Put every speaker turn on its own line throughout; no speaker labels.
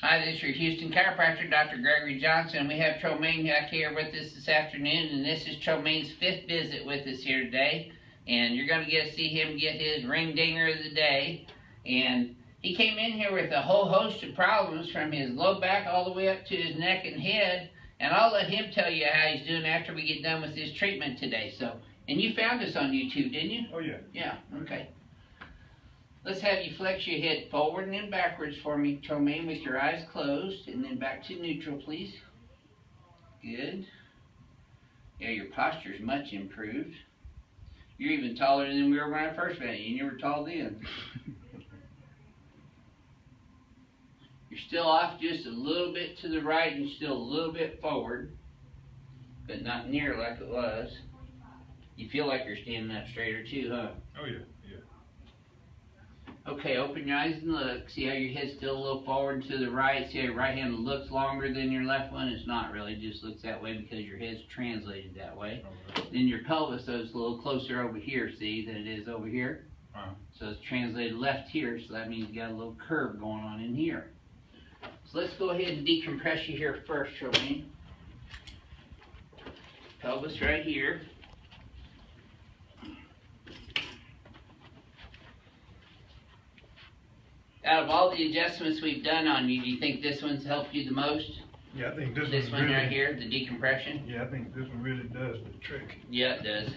Hi, this is your Houston chiropractor, Dr. Gregory Johnson. We have Tromaine back here with us this afternoon, and this is Tromaine's 5th visit with us here today. And you're going to get to see him get his ring dinger of the day. And he came in here with a whole host of problems from his low back all the way up to his neck and head. And I'll let him tell you how he's doing after we get done with his treatment today. And you found us on YouTube, didn't you?
Oh, yeah.
Yeah, okay. Let's have you flex your head forward and then backwards for me, Tromaine, with your eyes closed, and then back to neutral, please. Good. Yeah, your posture's much improved. You're even taller than we were when I first met you, and you were tall then. You're still off just a little bit to the right and still a little bit forward, but not near like it was. You feel like you're standing up straighter too, huh?
Oh, yeah.
Okay, open your eyes and look. See how your head's still a little forward to the right? See how your right hand looks longer than your left one? It's not really, it just looks that way because your head's translated that way.
Okay.
Then your pelvis is a little closer over here, see, than it is over here. So it's translated left here, so that means you got a little curve going on in here. So let's go ahead and decompress you here first, Tromaine. Pelvis right here. Out of all the adjustments we've done on you, do you think this one's helped you the most?
Yeah, I think this
one
really,
right here, the decompression?
Yeah, I think this one really does the trick.
Yeah, it does.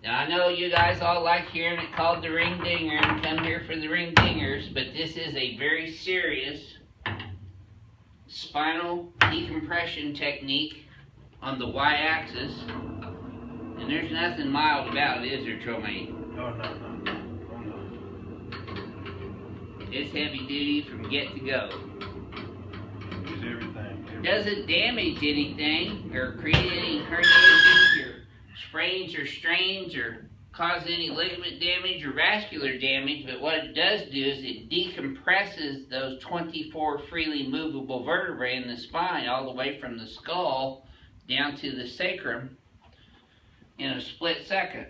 Now, I know you guys all like hearing it called the ring dinger and come here for the ring dingers, but this is a very serious spinal decompression technique on the y-axis. And there's nothing mild about it, is there, Tromaine?
Oh, no.
It's heavy duty from get to go.
It's everything.
Doesn't damage anything or create any herniations or sprains or strains or cause any ligament damage or vascular damage, but what it does do is it decompresses those 24 freely movable vertebrae in the spine all the way from the skull down to the sacrum in a split second.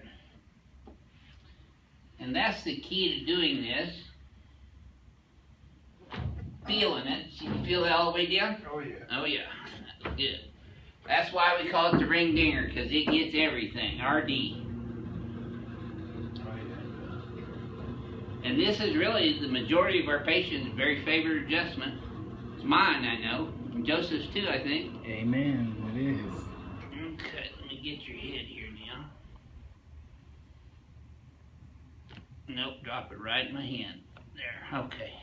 And that's the key to doing this. Feeling it. So you can feel that all the way down?
Oh, yeah.
Oh, yeah. Good. That's why we call it the ring dinger, because it gets everything. RD.
Oh, yeah.
And this is really the majority of our patients' very favorite adjustment. It's mine, I know. And Joseph's too, I think.
Amen. It is.
Okay, let me get your head here now. Nope, drop it right in my hand. There, okay.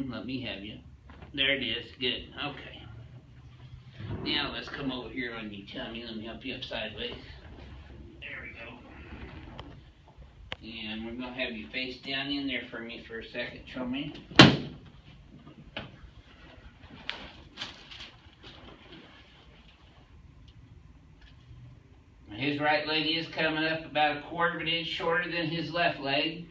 Let me have you. There it is, good, okay. Now let's come over here on your tummy. Let me help you up sideways. There we go. And we're gonna have you face down in there for me for a second, Tromaine. His right leg is coming up about a quarter of an inch shorter than his left leg.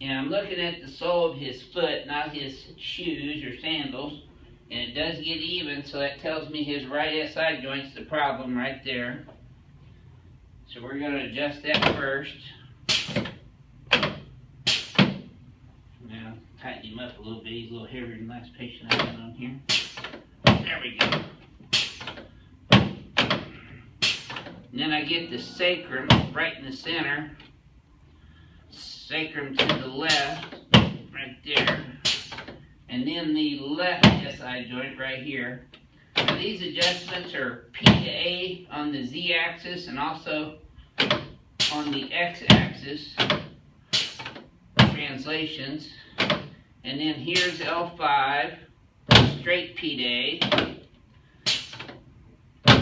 And I'm looking at the sole of his foot, not his shoes or sandals. And it does get even, so that tells me his right SI joint's the problem right there. So we're going to adjust that first. Now, tighten him up a little bit. He's a little heavier than the last patient I had on here. There we go. And then I get the sacrum right in the center. Sacrum to the left, right there. And then the left SI joint right here. Now these adjustments are P to A on the Z-axis and also on the X-axis. Translations. And then here's L5, straight P to A.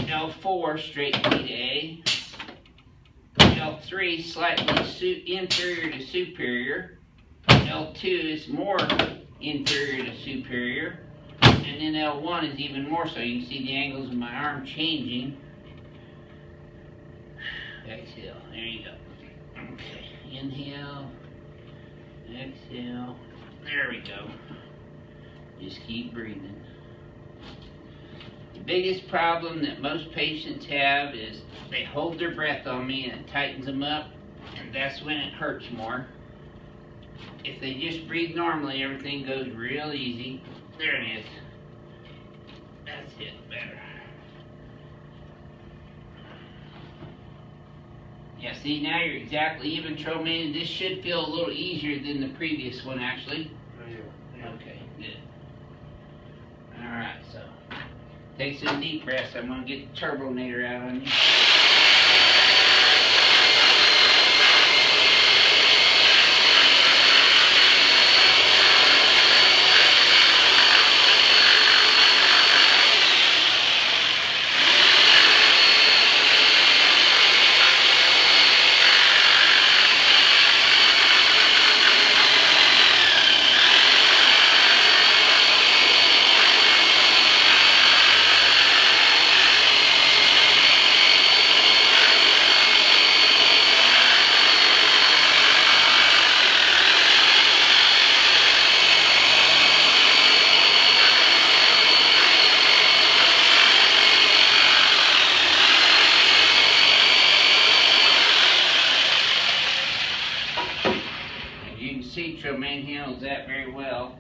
L4, straight P to A. L3, slightly inferior to superior. L2 is more inferior to superior. And then L1 is even more so. You can see the angles of my arm changing. Exhale. There you go. Okay. Inhale. Exhale. There we go. Just keep breathing. The biggest problem that most patients have is they hold their breath on me and it tightens them up, and that's when it hurts more. If they just breathe normally, everything goes real easy. There it is. That's it, better. Yeah, see, now you're exactly even, Troman. This should feel a little easier than the previous one, actually.
Oh, yeah.
Okay, good. Alright, so take some deep breaths. I'm going to get the turbonator out on you. Troman handles that very well.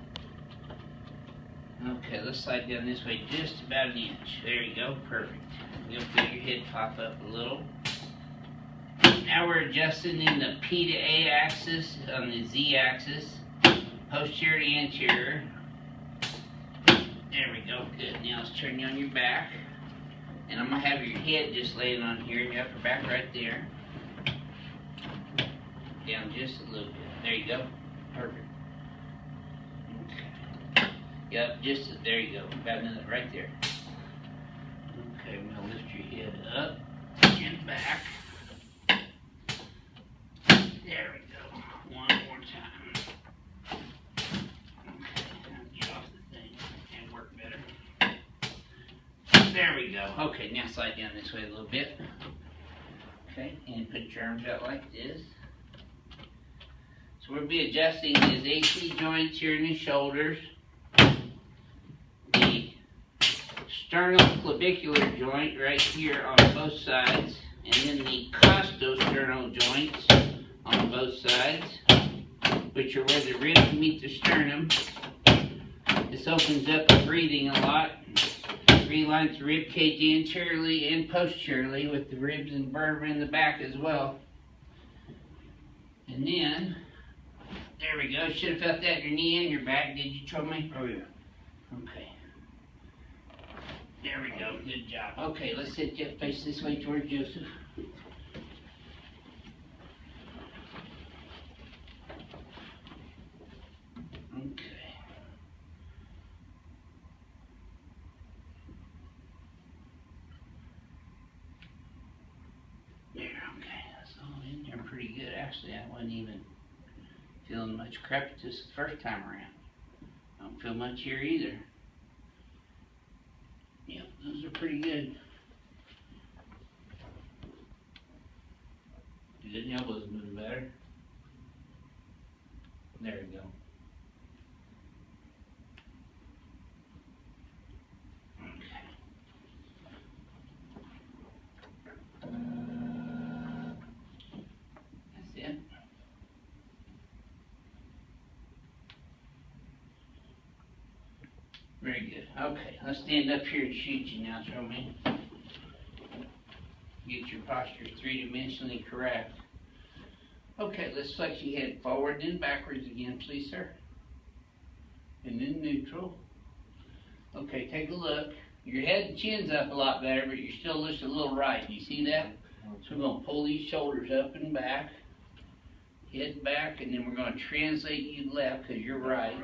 Okay, let's slide down this way just about an inch. There you go, perfect. You'll feel your head pop up a little. Now we're adjusting in the P to A axis on the Z axis, posterior to anterior. There we go, good. Now let's turn you on your back. And I'm going to have your head just laying on here and your upper back right there. Down just a little bit. There you go. Perfect. Okay. Yep, there you go. About another right there. Okay, I'm going to lift your head up and back. There we go. One more time. Okay, get off the thing and work better. There we go. Okay, now slide down this way a little bit. Okay, and put your arms out like this. So we'll be adjusting his AC joints here in his shoulders, the sternoclavicular joint right here on both sides, and then the costosternal joints on both sides, which are where the ribs meet the sternum. This opens up the breathing a lot. Relines the rib cage anteriorly and posteriorly with the ribs and vertebrae in the back as well. And then, there we go. Should have felt that in your knee and your back. Did you, Troman?
Oh, yeah.
Okay. There we go. Good job. Okay, let's sit you face this way towards Joseph. Okay. There, okay. That's all in there pretty good. Actually, I wasn't even feeling much crepitus the first time around. Don't feel much here either. Yep, those are pretty good. Good, the elbow's moving better. There we go. Okay. That's it. Very good. Okay, let's stand up here and shoot you now, Troman. Get your posture three-dimensionally correct. Okay, let's flex your head forward and backwards again, please, sir. And then neutral. Okay, take a look. Your head and chin's up a lot better, but you're still just a little right. You see that? So we're going to pull these shoulders up and back. Head back, and then we're going to translate you left because you're right.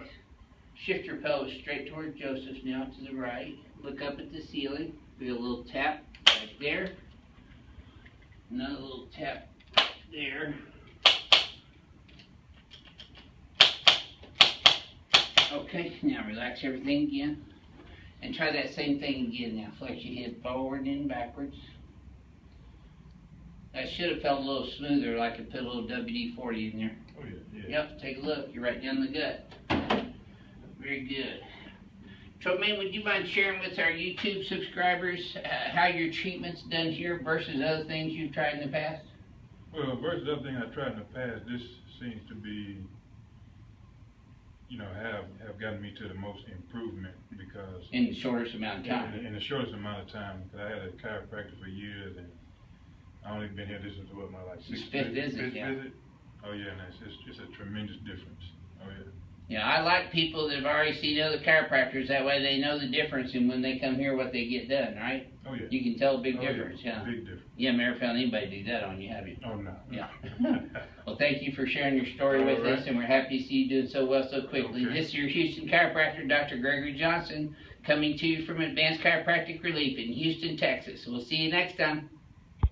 Shift your pelvis straight towards Joseph now to the right. Look up at the ceiling. Feel a little tap right there. Another little tap there. Okay, now relax everything again. And try that same thing again now. Flex your head forward and backwards. That should have felt a little smoother, like I put a little WD-40 in there.
Oh, yeah, yeah.
Yep, take a look. You're right down the gut. Very good. Troman, would you mind sharing with our YouTube subscribers how your treatment's done here versus other things you've tried in the past?
Well, versus other thing I tried in the past, this seems to be have gotten me to the most improvement because
In the shortest amount of time.
in the shortest amount of time, because I had a chiropractor for years and I only been here, this is what, my like
It's fifth visit, yeah.
Oh yeah, and it's a tremendous difference. Oh yeah.
Yeah, I like people that have already seen other chiropractors, that way they know the difference and when they come here what they get done, right?
Oh yeah.
You can tell a big
Oh,
difference, yeah.
Big difference.
You haven't ever found anybody do that on you, have you?
Oh no.
Yeah. Well, thank you for sharing your story with us, and we're happy to see you doing so well so quickly.
Okay.
This is your Houston chiropractor, Dr. Gregory Johnson, coming to you from Advanced Chiropractic Relief in Houston, Texas. We'll see you next time.